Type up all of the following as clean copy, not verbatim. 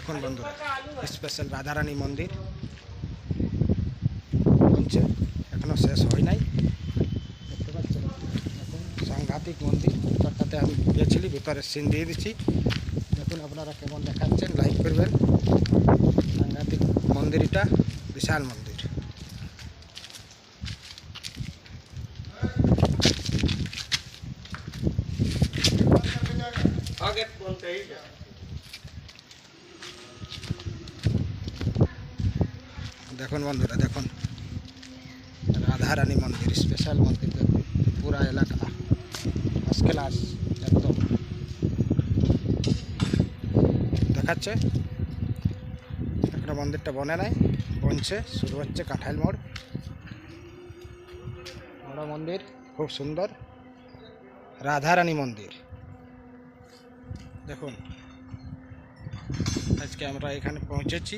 দেখুন বন্ধুরা, স্পেশাল রাধারানী মন্দির বলছে এখনো শেষ হয় নাই। দেখতে পাচ্ছেন এখন সাংঘাতিক মন্দির। ভিতরটাতে আমি গিয়েছিলি, ভিতরে সিন দিয়ে দিচ্ছি। দেখুন আপনারা কেমন দেখাচ্ছেন, লাইক করবেন। সাংঘাতিক মন্দিরটা, বিশাল মন্দির। দেখুন বন্ধুরা, দেখুন রাধারানী মন্দির, স্পেশাল মন্দির। দেখুন পুরা এলাকা ফার্স্ট ক্লাস একদম দেখাচ্ছে। একটা মন্দিরটা বনে নাই, বনছে, শুরু হচ্ছে কাঁঠাল মোড়। বড় মন্দির, খুব সুন্দর রাধারানী মন্দির। দেখুন আজকে আমরা এখানে পৌঁছেছি।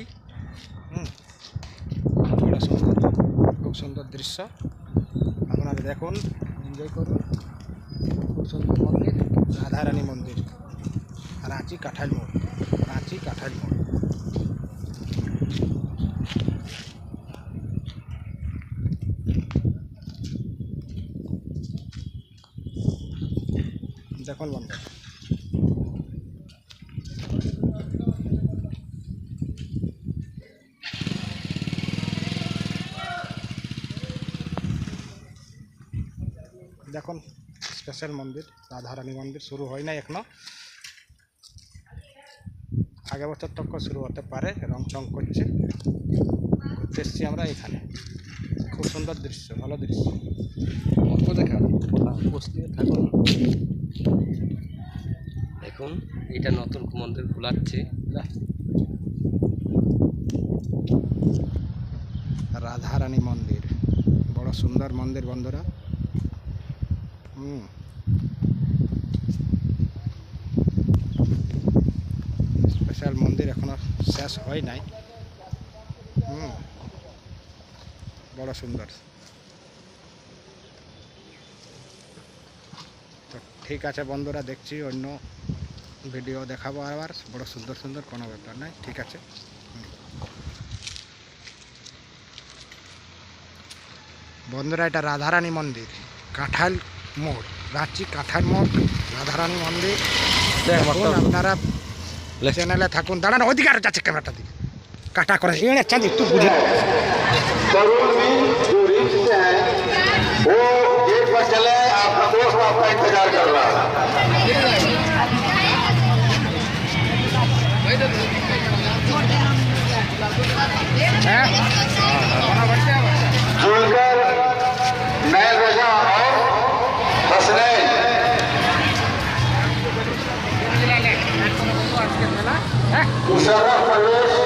বড় সুন্দর, খুব সুন্দর দৃশ্য। আপনারা দেখুন, এনজয় করুন। খুব সুন্দর মন্দির, রাধারানী মন্দির, রাঁচি কাঁঠাল মোড়, রাঁচি কাঁঠাল মোড়। দেখুন বন্ধু, দেখুন স্পেশাল মন্দির রাধারানী মন্দির। শুরু হয় নাই এখনো, আগে বছর তক শুরু হতে পারে। রং চং করছে, ঘুরতে এসছি আমরা এখানে। খুব সুন্দর দৃশ্য, ভালো দৃশ্য। থাকুন। দেখুন এটা নতুন মন্দির খোলাচ্ছে। রাধারানী মন্দির, বড় সুন্দর মন্দির বন্ধুরা। স্পেশাল মন্দির এখনো শেষ হয় নাই। বড় সুন্দর। তো ঠিক আছে বন্ধুরা, দেখছি অন্য ভিডিও দেখাবো আবার। বড় সুন্দর সুন্দর, কোনো ব্যাপার নাই, ঠিক আছে। বন্ধুরা, এটা রাধারানী মন্দির, কাঁঠাল মোড়, রাঁচি কাঁঠাল মোড়, রাধারানী মন্দির। আপনারা চ্যানেলে থাকুন। দাঁড়ান, ওইদিকে আর যাচ্ছে ক্যামেরাটা দিকে কাটা করে চাঁদি একটু বুঝে। मुशर्रफ परवेज